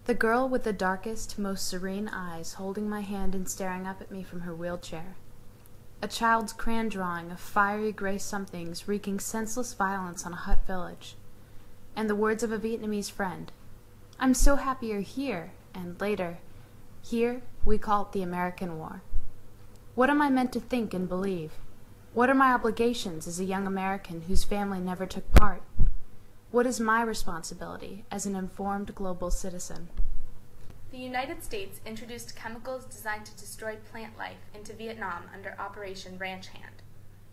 The girl with the darkest, most serene eyes holding my hand and staring up at me from her wheelchair. A child's crayon drawing of fiery gray somethings wreaking senseless violence on a hut village. And the words of a Vietnamese friend. "I'm so happy you're here," and later, "Here we call it the American War." What am I meant to think and believe? What are my obligations as a young American whose family never took part? What is my responsibility as an informed global citizen? The United States introduced chemicals designed to destroy plant life into Vietnam under Operation Ranch Hand.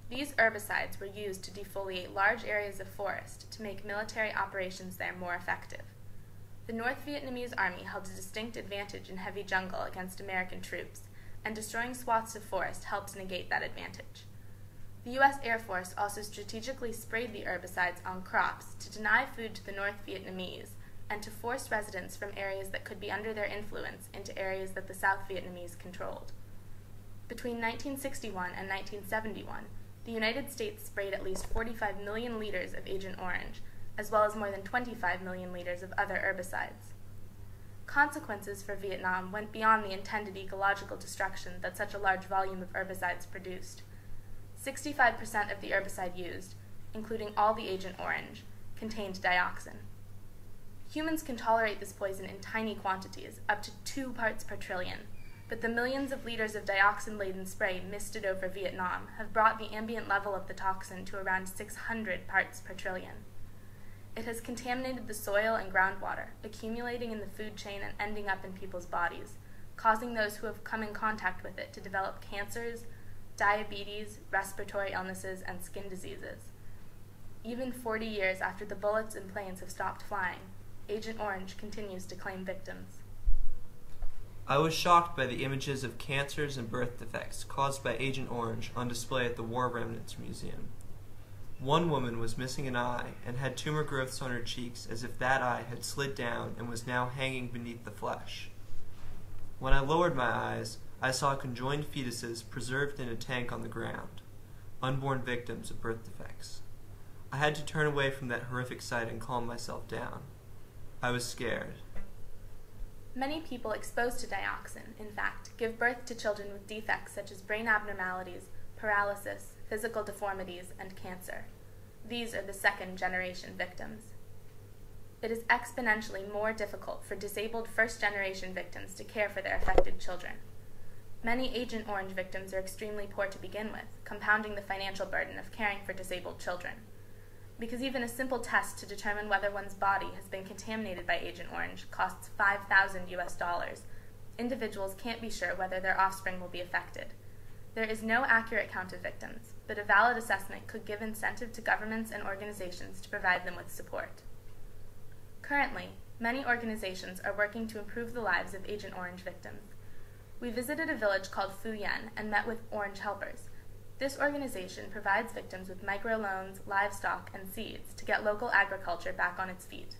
These herbicides were used to defoliate large areas of forest to make military operations there more effective. The North Vietnamese Army held a distinct advantage in heavy jungle against American troops, and destroying swaths of forest helped negate that advantage. The U.S. Air Force also strategically sprayed the herbicides on crops to deny food to the North Vietnamese and to force residents from areas that could be under their influence into areas that the South Vietnamese controlled. Between 1961 and 1971, the United States sprayed at least 45 million liters of Agent Orange, as well as more than 25 million liters of other herbicides. Consequences for Vietnam went beyond the intended ecological destruction that such a large volume of herbicides produced. 65% of the herbicide used, including all the Agent Orange, contained dioxin. Humans can tolerate this poison in tiny quantities, up to 2 parts per trillion, but the millions of liters of dioxin-laden spray misted over Vietnam have brought the ambient level of the toxin to around 600 parts per trillion. It has contaminated the soil and groundwater, accumulating in the food chain and ending up in people's bodies, causing those who have come in contact with it to develop cancers, diabetes, respiratory illnesses, and skin diseases. Even 40 years after the bullets and planes have stopped flying, Agent Orange continues to claim victims. I was shocked by the images of cancers and birth defects caused by Agent Orange on display at the Remnants Museum. One woman was missing an eye and had tumor growths on her cheeks as if that eye had slid down and was now hanging beneath the flesh. When I lowered my eyes, I saw conjoined fetuses preserved in a tank on the ground, unborn victims of birth defects. I had to turn away from that horrific sight and calm myself down. I was scared. Many people exposed to dioxin, in fact, give birth to children with defects such as brain abnormalities, paralysis, physical deformities, and cancer. These are the second-generation victims. It is exponentially more difficult for disabled first-generation victims to care for their affected children. Many Agent Orange victims are extremely poor to begin with, compounding the financial burden of caring for disabled children. Because even a simple test to determine whether one's body has been contaminated by Agent Orange costs $5,000 US, individuals can't be sure whether their offspring will be affected. There is no accurate count of victims, but a valid assessment could give incentive to governments and organizations to provide them with support. Currently, many organizations are working to improve the lives of Agent Orange victims. We visited a village called Phu Yen and met with Orange Helpers. This organization provides victims with microloans, livestock, and seeds to get local agriculture back on its feet.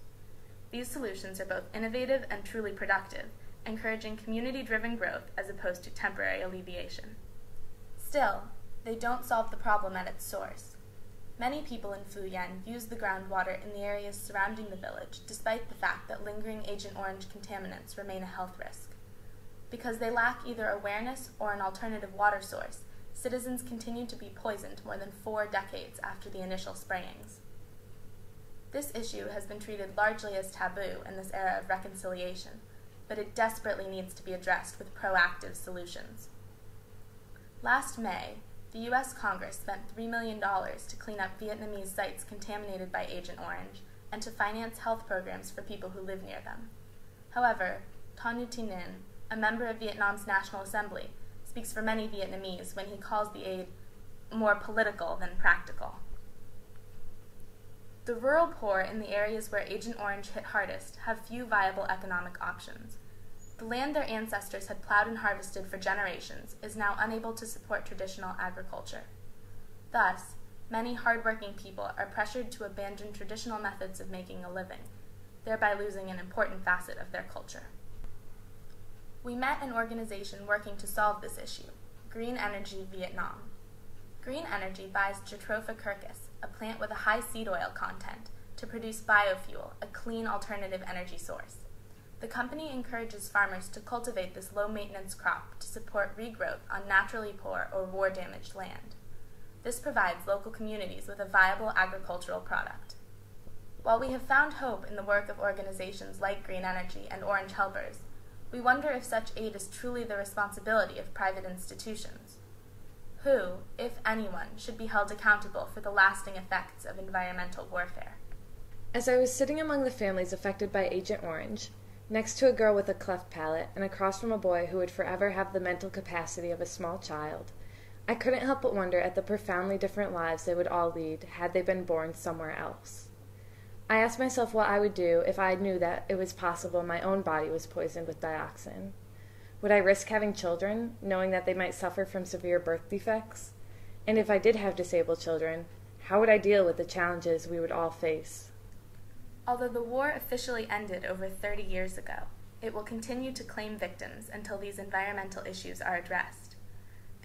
These solutions are both innovative and truly productive, encouraging community-driven growth as opposed to temporary alleviation. Still, they don't solve the problem at its source. Many people in Phu Yen use the groundwater in the areas surrounding the village, despite the fact that lingering Agent Orange contaminants remain a health risk. Because they lack either awareness or an alternative water source, citizens continue to be poisoned more than 4 decades after the initial sprayings. This issue has been treated largely as taboo in this era of reconciliation, but it desperately needs to be addressed with proactive solutions. Last May, the U.S. Congress spent $3 million to clean up Vietnamese sites contaminated by Agent Orange and to finance health programs for people who live near them. However, Thanh Nguyen, a member of Vietnam's National Assembly, speaks for many Vietnamese when he calls the aid more political than practical. The rural poor in the areas where Agent Orange hit hardest have few viable economic options. The land their ancestors had plowed and harvested for generations is now unable to support traditional agriculture. Thus, many hardworking people are pressured to abandon traditional methods of making a living, thereby losing an important facet of their culture. We met an organization working to solve this issue, Green Energy Vietnam. Green Energy buys Jatropha curcus, a plant with a high seed oil content, to produce biofuel, a clean alternative energy source. The company encourages farmers to cultivate this low-maintenance crop to support regrowth on naturally poor or war-damaged land. This provides local communities with a viable agricultural product. While we have found hope in the work of organizations like Green Energy and Orange Helpers, we wonder if such aid is truly the responsibility of private institutions. Who, if anyone, should be held accountable for the lasting effects of environmental warfare? As I was sitting among the families affected by Agent Orange, next to a girl with a cleft palate and across from a boy who would forever have the mental capacity of a small child, I couldn't help but wonder at the profoundly different lives they would all lead had they been born somewhere else. I asked myself what I would do if I knew that it was possible my own body was poisoned with dioxin. Would I risk having children, knowing that they might suffer from severe birth defects? And if I did have disabled children, how would I deal with the challenges we would all face? Although the war officially ended over 30 years ago, it will continue to claim victims until these environmental issues are addressed.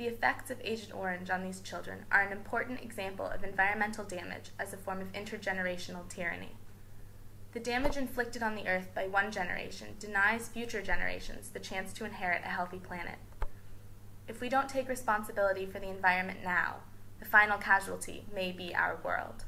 The effects of Agent Orange on these children are an important example of environmental damage as a form of intergenerational tyranny. The damage inflicted on the Earth by one generation denies future generations the chance to inherit a healthy planet. If we don't take responsibility for the environment now, the final casualty may be our world.